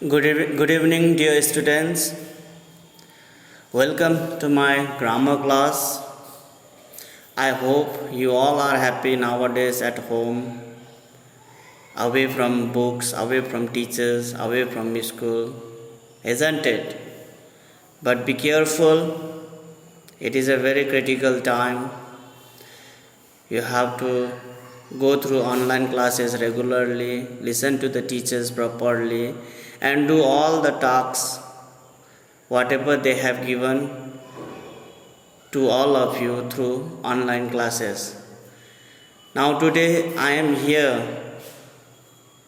Good evening, dear students. Welcome to my grammar class. I hope you all are happy nowadays at home, away from books, away from teachers, away from school, isn't it? But be careful, it is a very critical time. You have to go through online classes regularly, listen to the teachers properly, and do all the tasks whatever they have given to all of you through online classes. Now, today I am here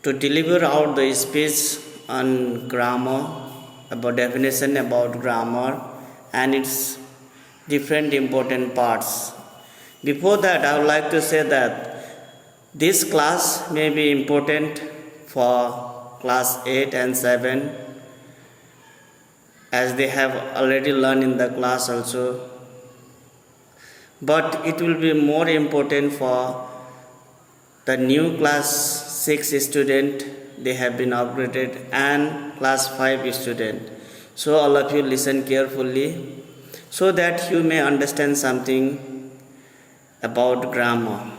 to deliver out the speech on grammar, about definition about grammar and its different important parts. Before that, I would like to say that this class may be important for class 8 and 7 as they have already learned in the class also, but it will be more important for the new class 6 student, they have been upgraded, and class 5 student. So all of you listen carefully so that you may understand something about grammar.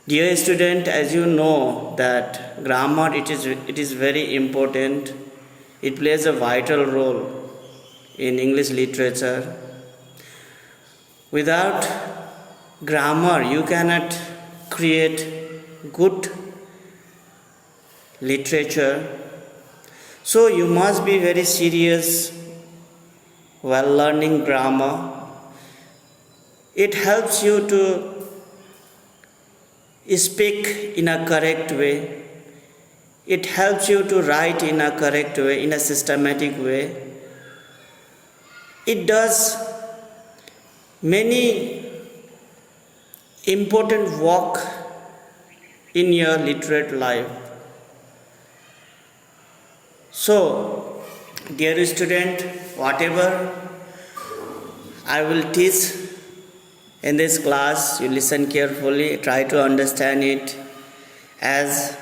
Dear student, as you know that grammar it is very important. It plays a vital role in English literature. Without grammar, you cannot create good literature. So you must be very serious while learning grammar. It helps you to speak in a correct way. It helps you to write in a correct way, in a systematic way. It does many important work in your literate life. So, dear student, whatever I will teach in this class, you listen carefully, try to understand it, as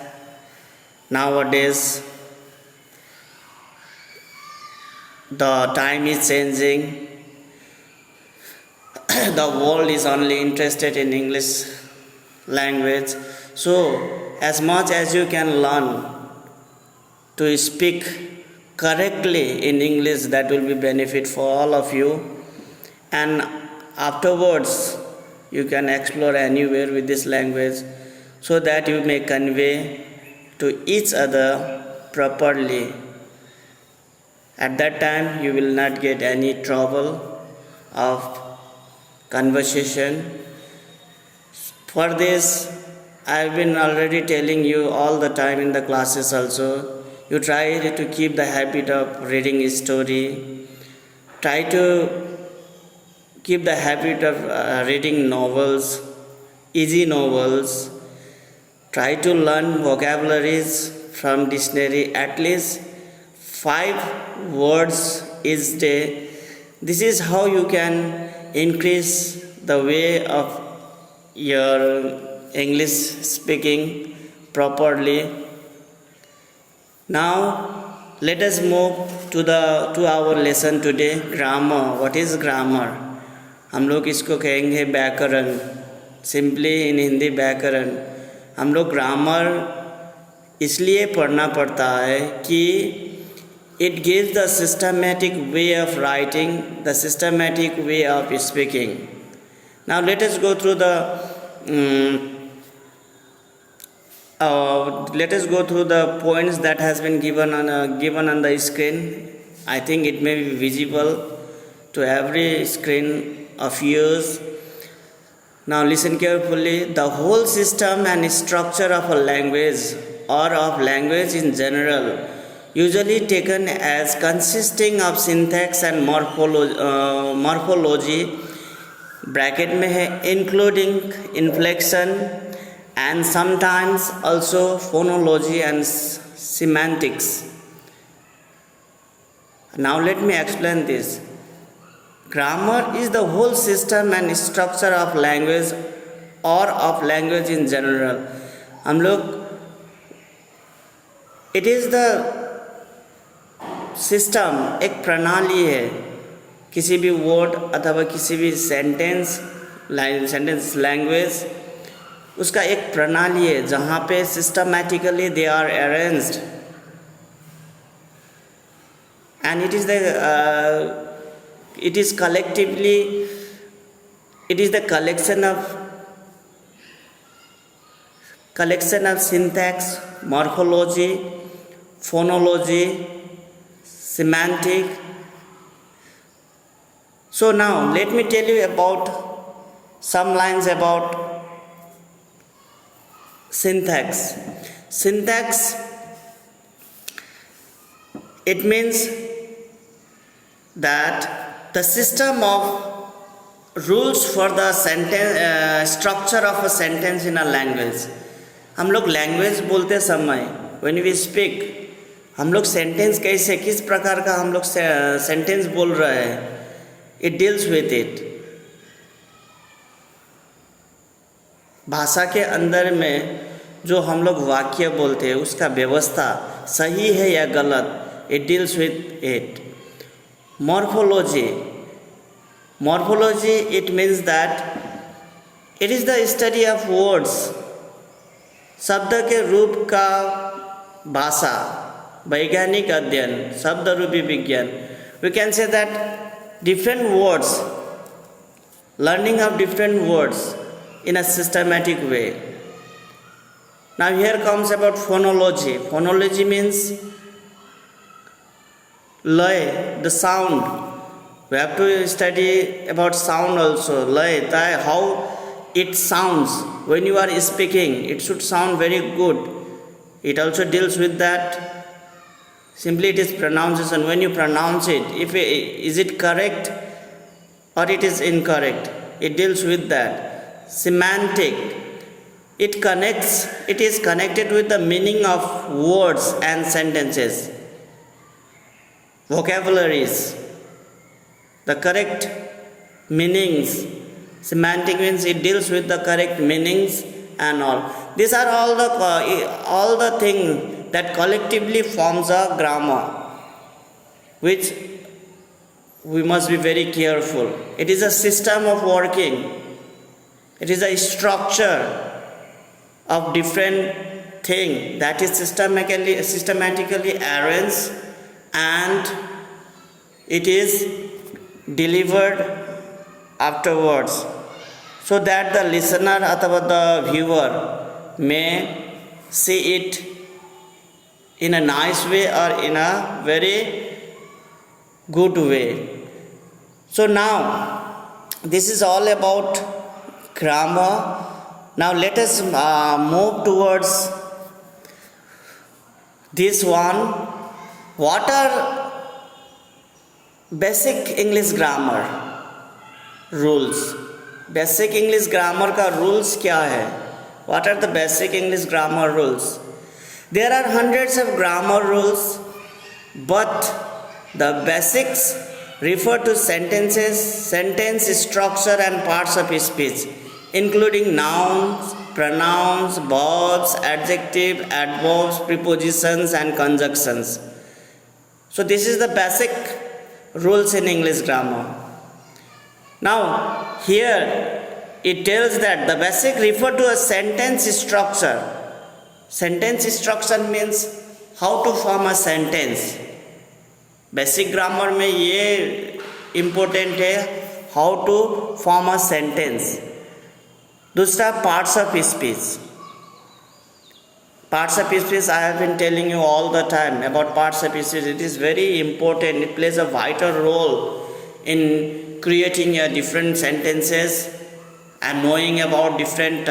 nowadays the time is changing. The world is only interested in English language. So as much as you can learn to speak correctly in English, that will be benefit for all of you, and afterwards you can explore anywhere with this language so that you may convey to each other properly. At that time you will not get any trouble of conversation. For this, I have been already telling you all the time in the classes also. You try to keep the habit of reading a story. Try to keep the habit of reading novels, easy novels. Try to learn vocabularies from dictionary, at least 5 words each day. This is how you can increase the way of your English speaking properly. Now let us move to our lesson today, grammar. What is grammar? हम लोग इसको कहेंगे व्याकरण, simply in Hindi व्याकरण. हम लोग grammar इसलिए पढ़ना पड़ता है कि it gives the systematic way of writing, the systematic way of speaking. Now let us go through the points that has been given on the screen. I think it may be visible to every screen of yours. Now listen carefully. The whole system and structure of a language or of language in general, usually taken as consisting of syntax and morphology, bracket में है, including inflection and sometimes also phonology and semantics. Now let me explain this. Grammar is the whole system and structure of language or of language in general. हम लोग, it is the system एक प्रणाली है, किसी भी word अथवा किसी भी सेंटेंस लैंग्वेज उसका एक प्रणाली है जहाँ पे systematically they are arranged and it is collectively, it is the collection of syntax, morphology, phonology, semantic. So now let me tell you about some lines about syntax. Syntax, it means that the system of rules for the sentence structure of a sentence in a language. हम लोग language बोलते समय when we speak हम लोग sentence कैसे किस प्रकार का हम लोग सेंटेंस बोल रहे हैं, it deals with it. भाषा के अंदर में जो हम लोग वाक्य बोलते हैं उसका व्यवस्था सही है या गलत, it deals with it. Morphology, it means that it is the study of words. शब्द के रूप का भाषा, वैज्ञानिक अध्ययन, शब्द रूपी विज्ञान. We can say that different words, learning of different words in a systematic way. Now here comes about phonology. Phonology means lay, the sound. We have to study about sound also. Lay, how it sounds when you are speaking. It should sound very good. It also deals with that. Simply it is pronunciation. When you pronounce it, is it correct or it is incorrect? It deals with that. Semantic. It is connected with the meaning of words and sentences. Vocabularies, the correct meanings. Semantic means it deals with the correct meanings and all. These are all the things that collectively forms a grammar, which we must be very careful. It is a system of working. It is a structure of different thing that is systematically arranged, and it is delivered afterwards so that the listener or the viewer may see it in a nice way or in a very good way. So now this is all about grammar. Now let us move towards this one. What are basic English grammar rules? Basic English grammar का rules क्या है? What are the basic English grammar rules? There are hundreds of grammar rules, but the basics refer to sentences, sentence structure and parts of speech, including nouns, pronouns, verbs, adjective, adverbs, prepositions and conjunctions. So this is the basic rules in English grammar. Now here it tells that the basic refer to a sentence structure. Sentence structure means how to form a sentence. Basic grammar में ये important है, how to form a sentence. दूसरा parts of speech. Parts of speech, I have been telling you all the time about parts of speech. It is very important. It plays a vital role in creating different sentences and knowing about different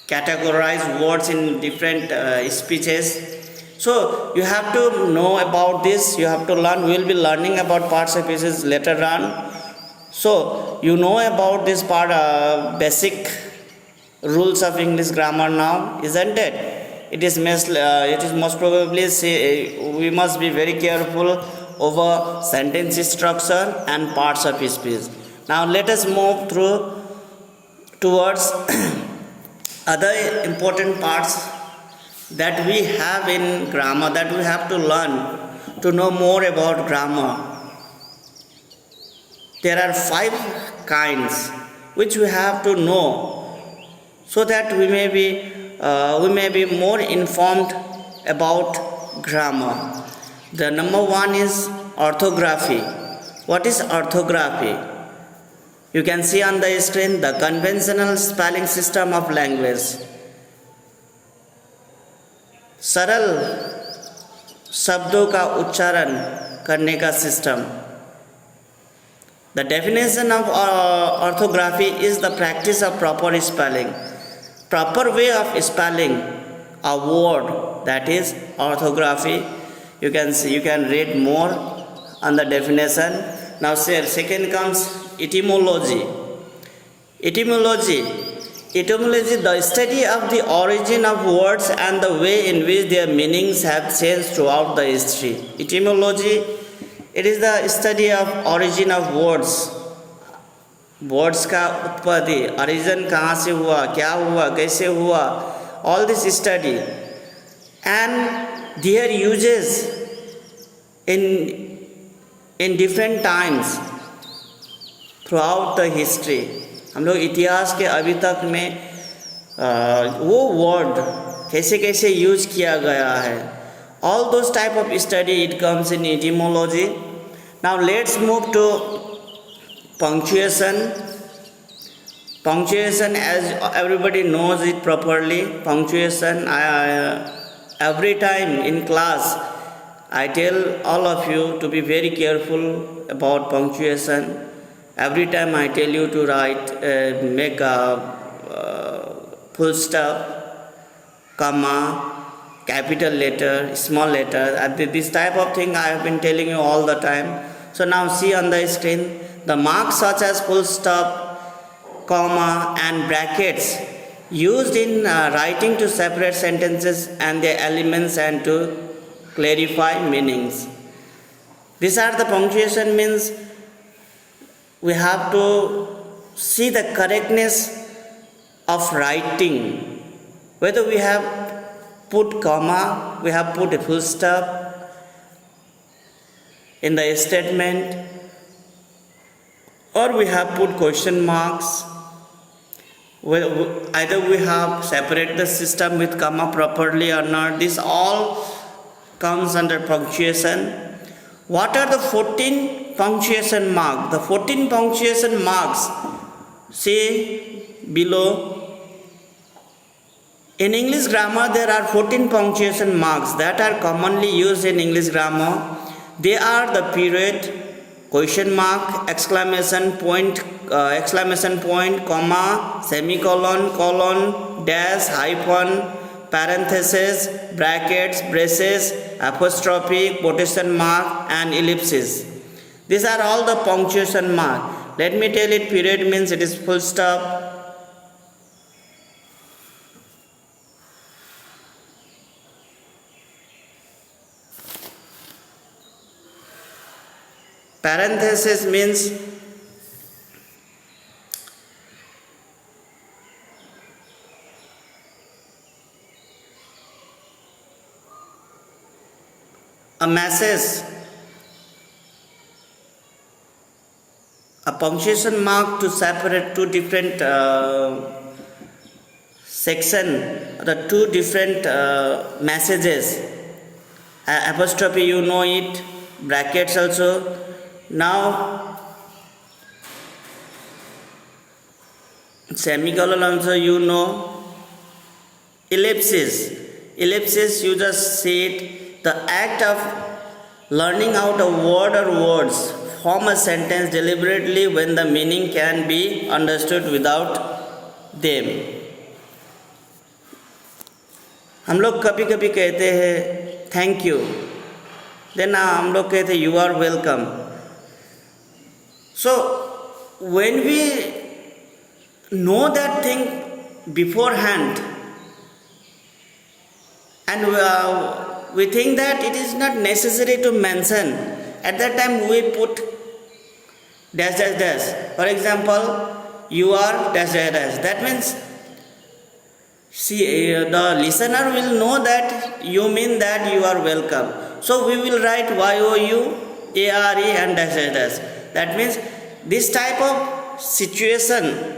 categorized words in different speeches. So you have to know about this. You have to learn. We will be learning about parts of speech later on. So you know about this part, basic rules of English grammar now, isn't it? It is most probably we must be very careful over sentence structure and parts of speech. Now let us move towards other important parts that we have in grammar, that we have to learn to know more about grammar. There are 5 kinds which we have to know so that we may be more informed about grammar. The number 1 is orthography. What is orthography? You can see on the screen the conventional spelling system of language. सरल शब्दों का उच्चारण करने का system. The definition of orthography is the practice of proper spelling. Proper way of spelling a word, that is orthography. You can see, you can read more on the definition. Now second comes etymology. Etymology, the study of the origin of words and the way in which their meanings have changed throughout the history. Etymology, it is the study of origin of words. Words का उत्पत्ति, origin कहाँ से हुआ, क्या हुआ, कैसे हुआ, all this study and their uses in different times throughout the history. हम लोग इतिहास के अभी तक में वो वर्ड कैसे कैसे यूज किया गया है. All those type of study it comes in etymology. Now let's move to punctuation. Punctuation, as everybody knows it properly, punctuation, every time in class I tell all of you to be very careful about punctuation. Every time I tell you to write, make a full stop, comma, capital letter, small letter. This type of thing I have been telling you all the time. So now see on the screen, the marks such as full stop, comma and brackets used in writing to separate sentences and their elements and to clarify meanings. These are the punctuation means. We have to see the correctness of writing. Whether we have put comma, we have put a full stop in the statement, or we have put question marks. Either we have separated the system with comma properly or not. This all comes under punctuation. What are the 14 punctuation marks? The 14 punctuation marks, see below. In English grammar, there are 14 punctuation marks that are commonly used in English grammar. They are the period, question mark, exclamation point, comma, semicolon, colon, dash, hyphen, parenthesis, brackets, braces, apostrophe, quotation mark and ellipsis. These are all the punctuation mark. Let me tell it, period means it is full stop. Parenthesis means a message, a punctuation mark to separate two different sections, the two different messages. Apostrophe, you know it, brackets also. Now semicolon also you know. Ellipsis, you just see it, the act of learning out a word or words form a sentence deliberately when the meaning can be understood without them. हम लोग कभी कभी कहते हैं thank you, then हम लोग कहते हैं you are welcome. So when we know that thing beforehand and we think that it is not necessary to mention, at that time we put dash dash dash. For example, you are dash dash dash. That means See, the listener will know that you mean that you are welcome. So we will write YOUARE and dash dash dash. That means this type of situation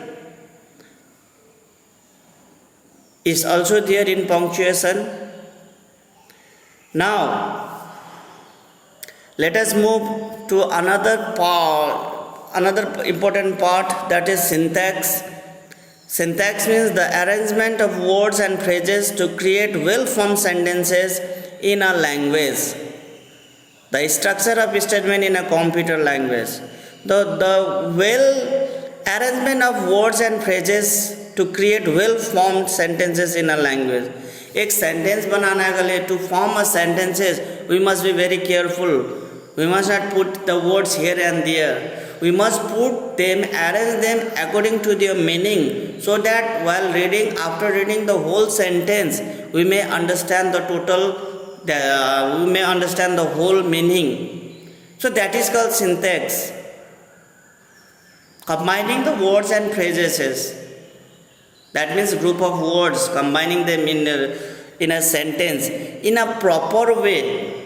is also there in punctuation. Now, let us move to another part, another important part, that is syntax. Syntax means the arrangement of words and phrases to create well-formed sentences in a language. The structure of statement in a computer language. The well arrangement of words and phrases to create well-formed sentences in a language. एक sentence बनाने के लिए to form a sentences we must be very careful. We must not put the words here and there. We must put them, arrange them according to their meaning, so that while reading, after reading the whole sentence, we may understand the we may understand the whole meaning. So that is called syntax. Combining the words and phrases. That means group of words, combining them in a sentence in a proper way,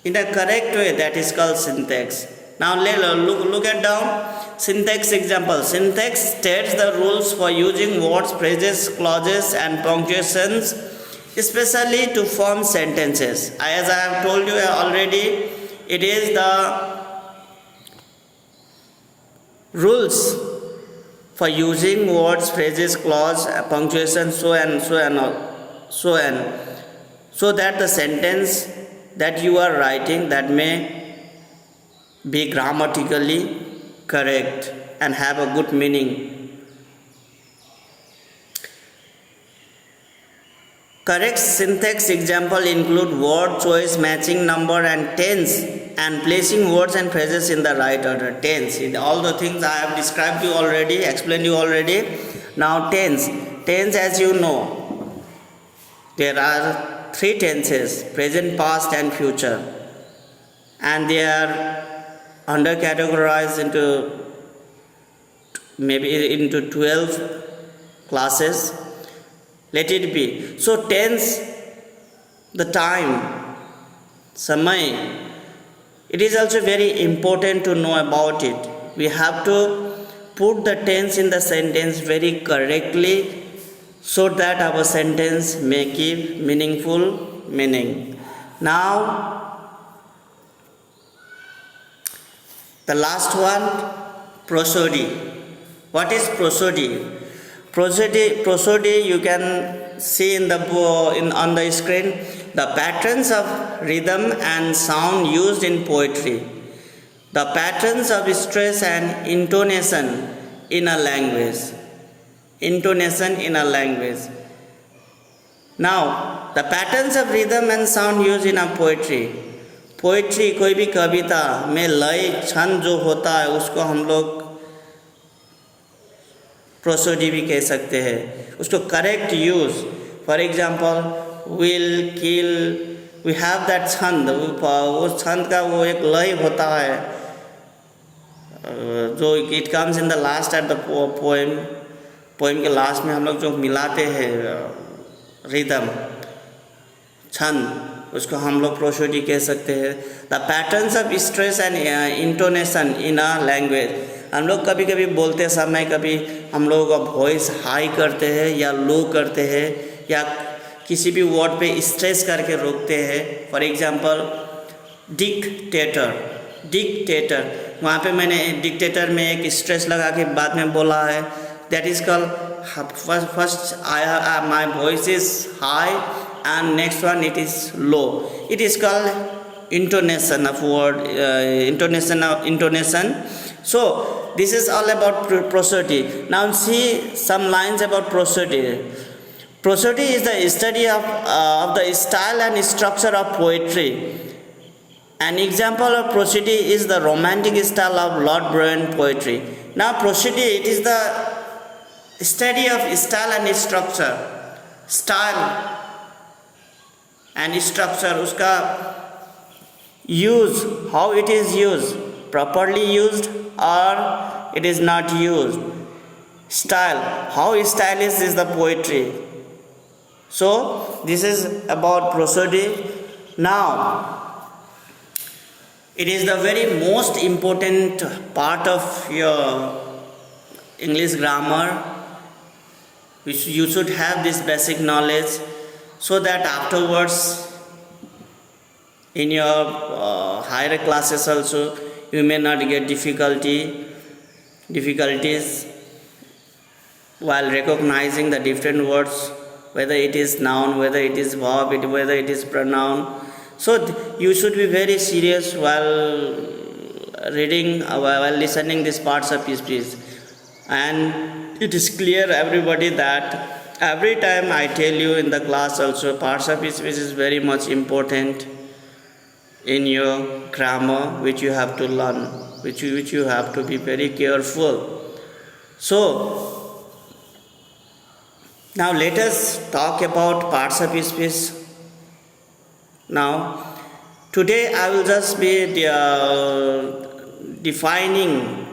in a correct way. That is called syntax. Now look at down syntax example. Syntax states the rules for using words, phrases, clauses and punctuations, especially to form sentences. As I have told you already, it is the rules for using words, phrases, clause, punctuation, so that the sentence that you are writing that may be grammatically correct and have a good meaning. Correct syntax example include word choice, matching number and tense, and placing words and phrases in the right order. Tense, in all the things I have described you already, explained you already. Now tense. Tense, as you know, there are three tenses: present, past and future, and they are under categorized into maybe into 12 classes. Let it be. So tense, the time, samay, it is also very important to know about it. We have to put the tense in the sentence very correctly, so that our sentence may give meaningful meaning. Now, the last one, prosody. What is prosody? Prosody you can see on the screen, the patterns of rhythm and sound used in poetry, the patterns of stress and intonation in a language. Intonation in a language. Now, the patterns of rhythm and sound used in a poetry. Poetry कोई भी कविता में लय छंद जो होता है उसको हम लोग प्रोसोडी भी कह सकते हैं, उसको correct use. For example will, kill, we have that छंद, वो छंद का वो एक लय होता है जो it comes in the last at the poem. Poem के लास्ट में हम लोग जो मिलाते हैं रिदम, छंद, उसको हम लोग प्रोसोडी कह सकते हैं. The patterns of stress and intonation in a language. हम लोग कभी कभी बोलते समय कभी हम लोग का वॉइस हाई करते हैं या लो करते हैं या किसी भी वर्ड पे स्ट्रेस करके रोकते हैं. फॉर एग्जांपल डिक्टेटर, डिक्टेटर, वहाँ पे मैंने डिक्टेटर में एक स्ट्रेस लगा के बाद में बोला है. That is called first my voice is high and next one it is low. It is called intonation of word, intonation. So this is all about prosody. Now see some lines about prosody. Prosody is the study of the style and structure of poetry. An example of prosody is the romantic style of Lord Byron poetry. Now prosody, it is the study of style and structure. Style and structure, उसका use, how it is used, properly used or it is not used. Style, how stylish is the poetry, So this is about prosody. Now it is the very most important part of your English grammar, which you should have this basic knowledge, so that afterwards in your higher classes also you may not get difficulties while recognizing the different words, whether it is noun, whether it is verb, whether it is pronoun. So you should be very serious while reading, while listening these parts of speech. And it is clear everybody that every time I tell you in the class also, parts of speech is very much important in your grammar, which you have to learn, which you have to be very careful. So now let us talk about parts of speech. Now today I will just be defining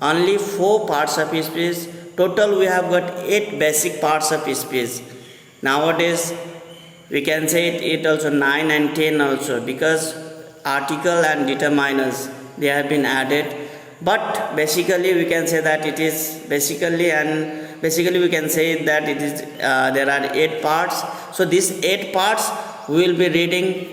only 4 parts of speech. Total we have got 8 basic parts of speech. Nowadays we can say it also 9 and 10 also, because article and determiners they have been added. But basically we can say that it is basically we can say that it is there are 8 parts. So these 8 parts we will be reading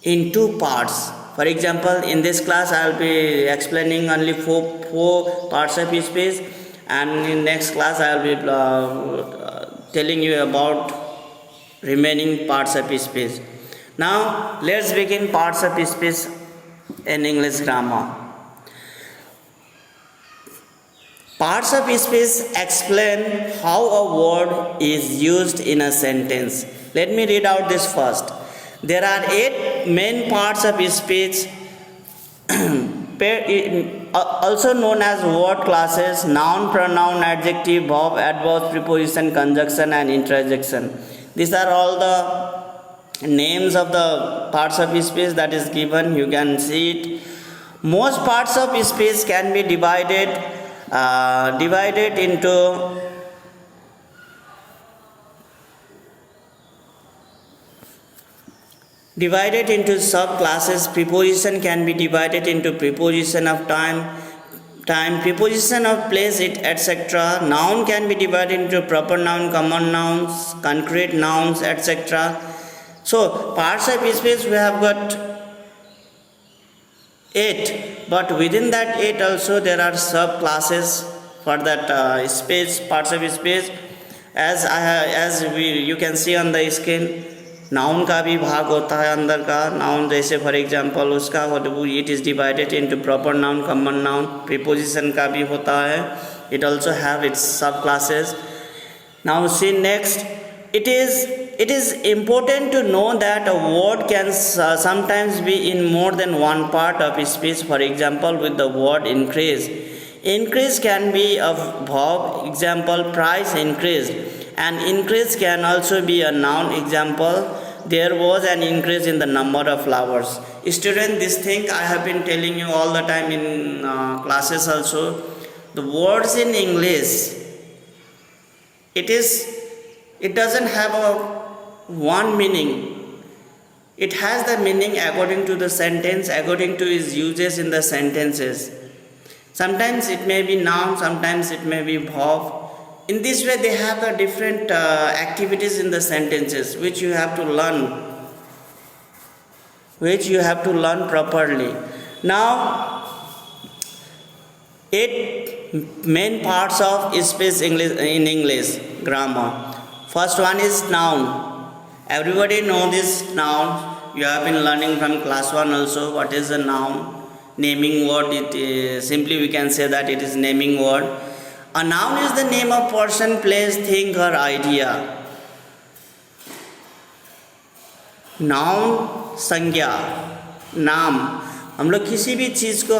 in 2 parts. For example, in this class I will be explaining only 4 parts of speech, and in next class I will be telling you about remaining parts of speech. Now let's begin parts of speech in English grammar. Parts of speech explain how a word is used in a sentence. Let me read out this first. There are 8 main parts of speech, also known as word classes: noun, pronoun, adjective, verb, adverb, preposition, conjunction and interjection. These are all the names of the parts of speech that is given. You can see it. Most parts of speech can be divided into subclasses. Preposition can be divided into preposition of time, preposition of place, etc. Noun can be divided into proper noun, common nouns, concrete nouns, etc. So parts of speech we have got 8, but within that 8 also there are subclasses for that parts of speech. You can see on the screen, noun का भी भाग होता है अंदर का. Noun जैसे for example उसका it is divided into proper noun, common noun. Preposition का भी होता है. इट आल्सो हैव इट्स सब classes. Now see next. It is important to know that a word can sometimes be in more than one part of speech. For example, with the word increase. Increase can be a verb. Example, price increased. And increase can also be a noun. Example, there was an increase in the number of flowers. Student, this thing I have been telling you all the time in classes also. The words in English, it doesn't have one meaning. It has the meaning according to the sentence, according to its uses in the sentences. Sometimes it may be noun, sometimes it may be verb. In this way they have the different activities in the sentences which you have to learn properly. Now 8 main parts of speech in English grammar. First one is noun. Everybody know this noun. You have been learning from class 1 also. What is a noun? Naming word. Simply we can say that it is naming word. A noun is the name of person, place, thing or idea. Noun संज्ञा, नाम. हम लोग किसी भी चीज़ को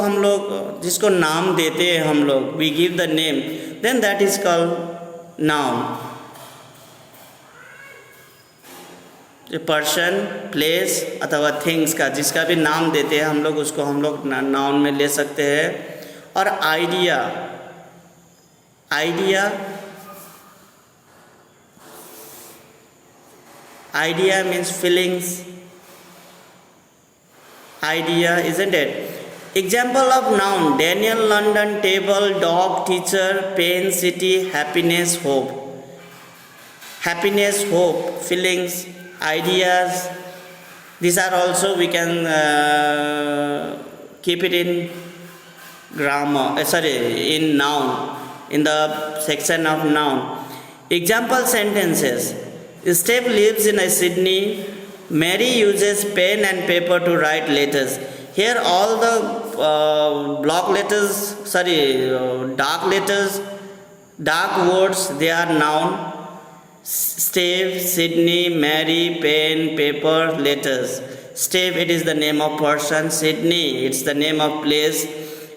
जिसको नाम देते हैं हम लोग, we give the name, then that is called noun. Person, place अथवा थिंग्स का जिसका भी नाम देते हैं हम लोग, उसको हम लोग नाउन में ले सकते हैं. और idea Idea means feelings. Idea, isn't it? Example of noun: Daniel, London, table, dog, teacher, pen, city, happiness, hope. Happiness, hope, feelings, ideas. These are also we can keep it in grammar. In noun, in the section of noun. Example sentences: Steve lives in Sydney. Mary uses pen and paper to write letters. Here all the dark words, they are noun. Steve, Sydney, Mary, pen, paper, letters. Steve, it is the name of person. Sydney, it's the name of place.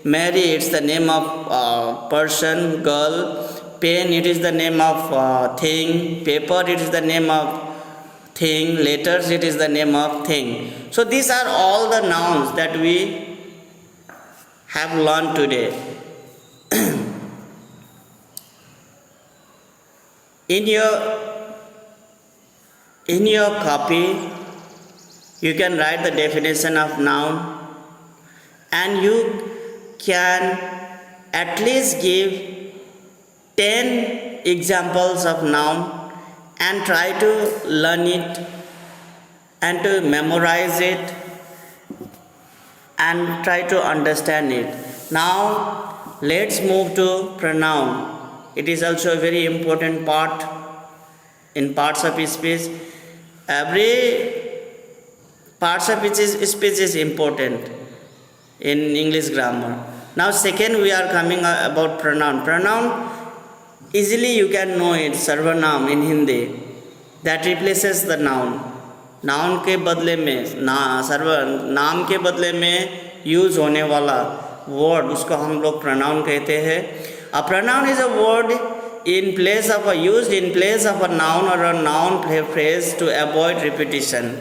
Mary, it's the name of person, girl. Pen, it is the name of thing. Paper, it is the name of thing. Letters, it is the name of thing. So these are all the nouns that we have learned today. In your copy, you can write the definition of noun, and you can at least give 10 examples of noun and try to learn it and to memorize it and try to understand it. Now let's move to pronoun. It is also a very important part in parts of speech. Every parts of speech is important in English grammar. Now second, we are coming about pronoun. Pronoun, easily you can know it, sarvanam in Hindi, that replaces the noun. Noun के बदले में नाम के बदले में use होने वाला word, उसको हम लोग pronoun कहते हैं. A pronoun is a word used in place of a noun or a noun phrase to avoid repetition.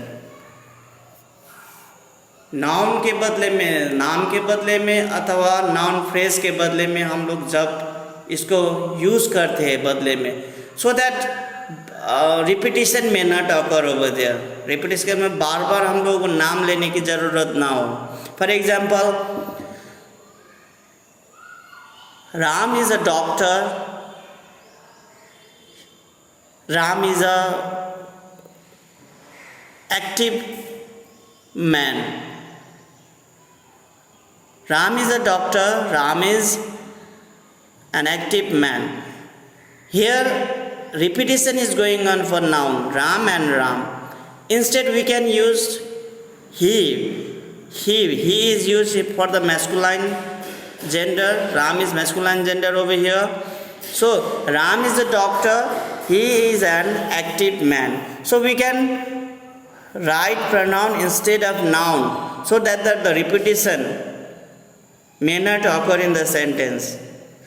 Noun के बदले में, नाम के बदले में अथवा नाउन फ्रेज के बदले में हम लोग जब इसको यूज करते हैं बदले में, so that रिपीटिशन में not occur over there. Repetition में बार बार हम लोगों को नाम लेने की जरूरत ना हो. For example, Ram is a doctor. Ram is a active man. Ram is a doctor. Ram is an active man. Here repetition is going on for noun Ram and Ram. Instead we can use he. He is used for the masculine gender. Ram is masculine gender over here. So Ram is a doctor. He is an active man. So we can write pronoun instead of noun so that the repetition may not occur in the sentence.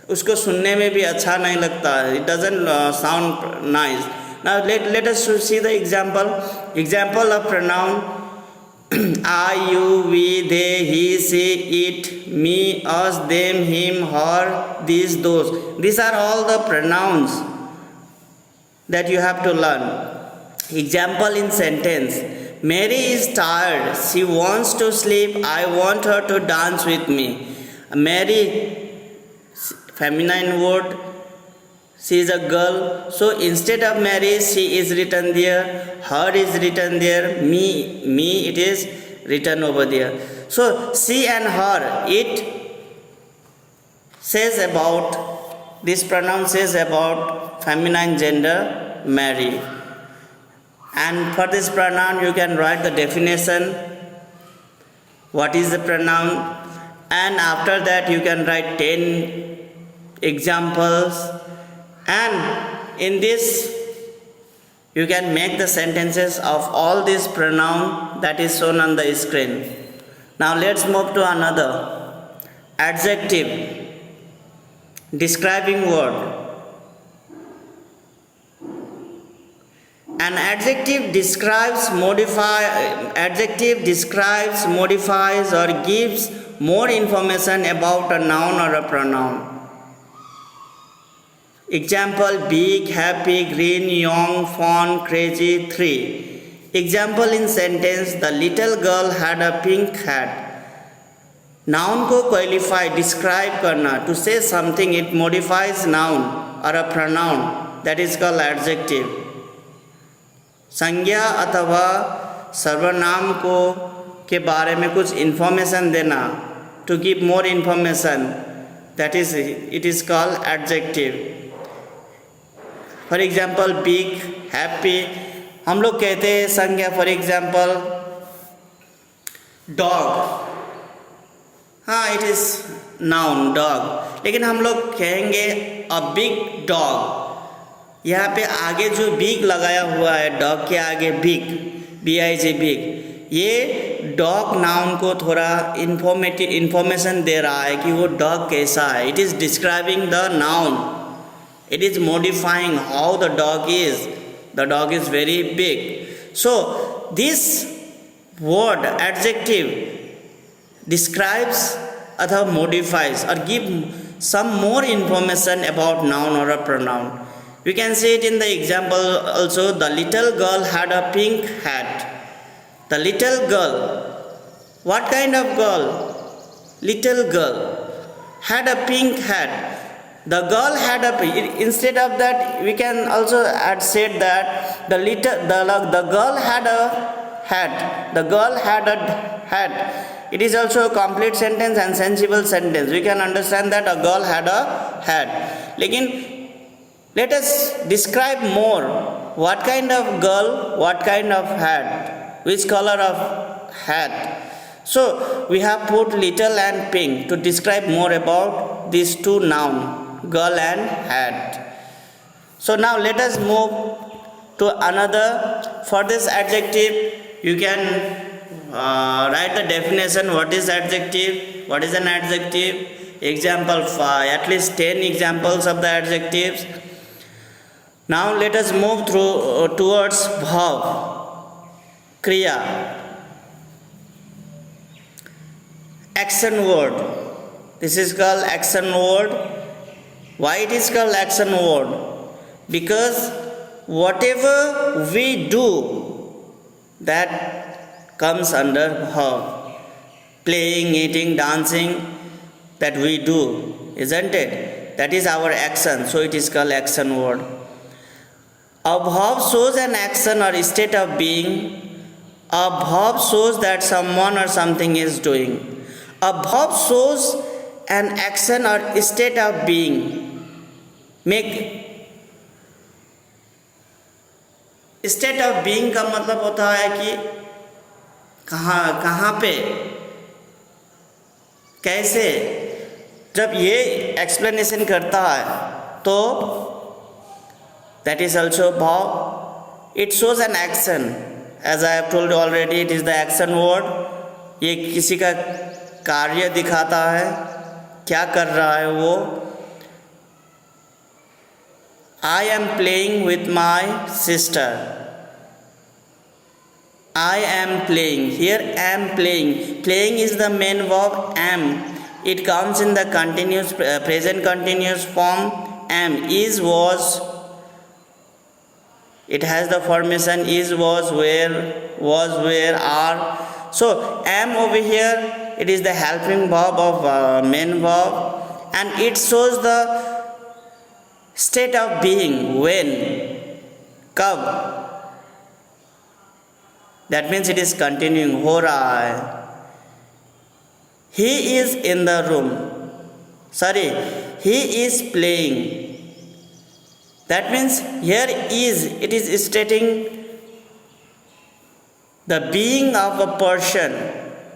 उसको सुनने में भी अच्छा नहीं लगता. It doesn't sound nice. Now let us see the example of pronoun. I, you, we, they, he, she, it, me, us, them, him, her, these, those. These are all the pronouns that you have to learn. Example in sentence: Mary is tired. She wants to sleep. I want her to dance with me. Mary, feminine word. She is a girl. So instead of Mary, she is written there. Her is written there. Me, it is written over there. So she and her, it says about, this pronoun says about feminine gender, Mary. And for this pronoun, you can write the definition. What is the pronoun? And after that, you can write 10 examples, and in this you can make the sentences of all these pronoun that is shown on the screen. Now let's move to another adjective, describing word. An adjective describes, modifies or gives more information about a noun or a pronoun. Example: big, happy, green, young, fun, crazy, three. Example in sentence, the little girl had a pink hat. Noun को qualify describe करना, to say something it modifies noun और a pronoun, that is called adjective. संज्ञा अथवा सर्वनाम को के बारे में कुछ इंफॉर्मेशन देना, to give more information, that is it is called adjective. For example big, happy, हम लोग कहते हैं संज्ञा, फॉर एग्जाम्पल डॉग, हाँ इट इज नाउन डॉग, लेकिन हम लोग कहेंगे अ बिग डॉग। यहाँ पे आगे जो बिग लगाया हुआ है डॉग के आगे, बिग, BIG बिग, ये डॉग नाउन को थोड़ा इंफॉर्मेशन दे रहा है कि वो डॉग कैसा है। It is describing the noun, it is modifying how the dog is, the dog is very big. So this word adjective describes or modifies or give some more information about noun or a pronoun. We can see it in the example also, the little girl had a pink hat. The little girl, what kind of girl? Little girl had a pink hat. The girl had a, instead of that we can also add said that the girl had a hat. The girl had a hat. It is also a complete sentence and sensible sentence. We can understand that a girl had a hat. लेकिन let us describe more. What kind of girl? What kind of hat? Which color of hat? So we have put little and pink to describe more about these two nouns, girl and hat. So now let us move to another. For this adjective, you can write the definition. What is adjective? What is an adjective? Example 5, at least 10 examples of the adjectives. Now let us move towards verb, kriya, action word. This is called action word. Why it is called action word? Because whatever we do, that comes under verb. Playing, eating, dancing, that we do, isn't it? That is our action, so it is called action word. A verb shows an action or state of being. A verb shows that someone or something is doing. A verb shows an action or state of being. Make state of being का मतलब होता है कि कहाँ पे, कैसे। जब ये एक्सप्लेनेशन करता है तो that is also verb. It shows an action. As I have told you already, it is the action word. ये किसी का कार्य दिखाता है, क्या कर रहा है वो। I am playing with my sister. I am playing. Here am playing. Playing is the main verb am. It comes in the continuous present continuous form am. Is, was. It has the formation is, was, where, are. So am over here, it is the helping verb of main verb, and it shows the state of being, when, कब. That means it is continuing, हो रहा है. He is in the room. Sorry, he is playing. That means here is, it is stating the being of a person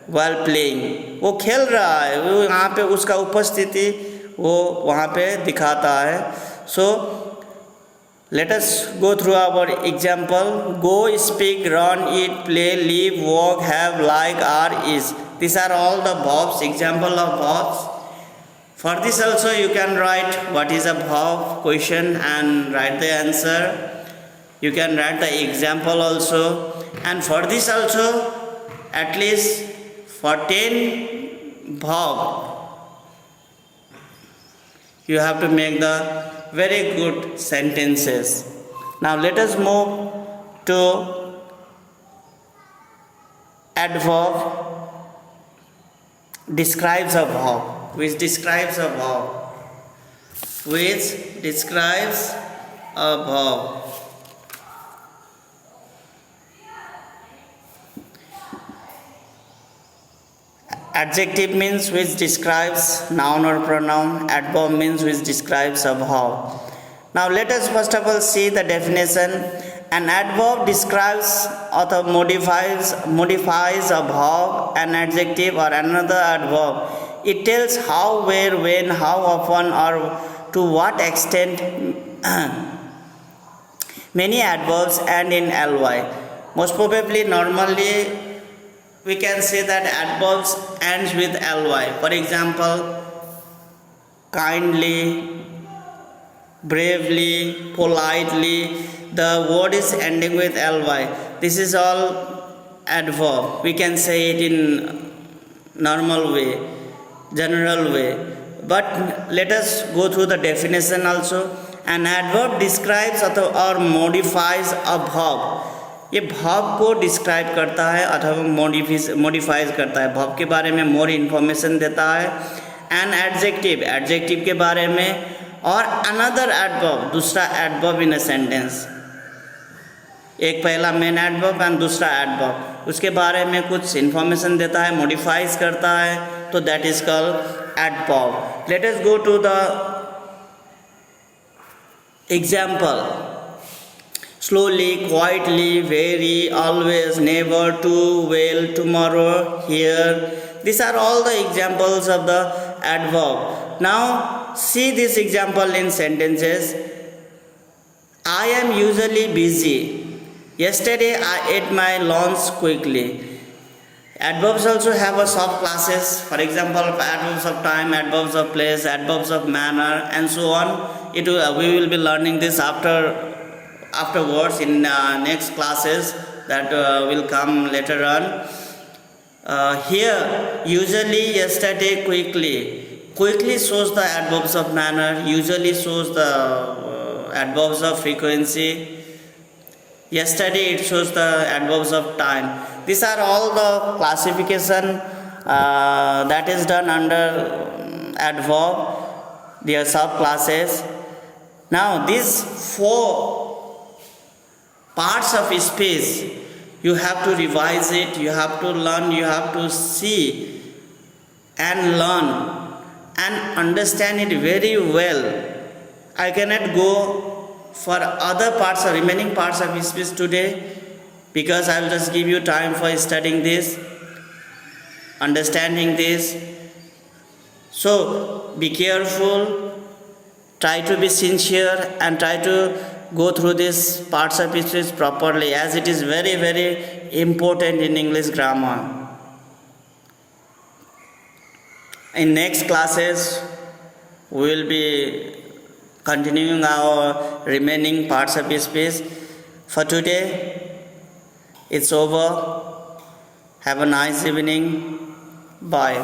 while playing. वो खेल रहा है, वो यहाँ पे उसका उपस्थिति वो वहाँ पे दिखाता है. So let us go through our example. Go, speak, run, eat, play, live, walk, have, like, are, is. These are all the verbs, example of verbs. For this also you can write what is a verb question and write the answer. You can write the example also. And for this also, at least for 10 verb, you have to make the very good sentences. Now let us move to adverb describes a verb, which describes a verb, which describes a verb. Adjective means which describes noun or pronoun. Adverb means which describes a verb. Now let us first of all see the definition. An adverb describes or modifies a verb, an adjective or another adverb. It tells how, where, when, how often or to what extent. Many adverbs end in ly. Most probably, normally, we can say that adverbs ends with ly. For example, kindly, bravely, politely, the word is ending with ly. This is all adverb. We can say it in normal way, general way. But let us go through the definition also. An adverb describes or modifies a verb. ये verb को describe करता है अथवा modifies करता है, verb के बारे में मोर इन्फॉर्मेशन देता है. एन एडजेक्टिव के बारे में, और अनदर एडवर्ब, दूसरा एडवर्ब इन अ सेंटेंस. एक पहला मेन एडवर्ब एंड दूसरा एडवर्ब, उसके बारे में कुछ इन्फॉर्मेशन देता है, मॉडिफाइज करता है, तो that is called adverb. Let us go to the example. Slowly, quietly, very, always, never, too, well, tomorrow, here. These are all the examples of the adverb. Now, see this example in sentences. I am usually busy. Yesterday, I ate my lunch quickly. Adverbs also have a subclasses. For example, adverbs of time, adverbs of place, adverbs of manner, and so on. We will be learning this afterwards in next classes that will come later on. Here, usually, yesterday, quickly shows the adverbs of manner, usually shows the adverbs of frequency. Yesterday, it shows the adverbs of time. These are all the classification that is done under adverb, their subclasses. Now, these 4 parts of speech, you have to revise it, you have to learn, you have to see and learn and understand it very well. I cannot go for other parts or remaining parts of speech today, because I will just give you time for studying this, understanding this. So be careful, try to be sincere and try to go through these parts of speech properly, as it is very, very important in English grammar. In next classes, we will be continuing our remaining parts of speech. For today, it's over. Have a nice evening. Bye.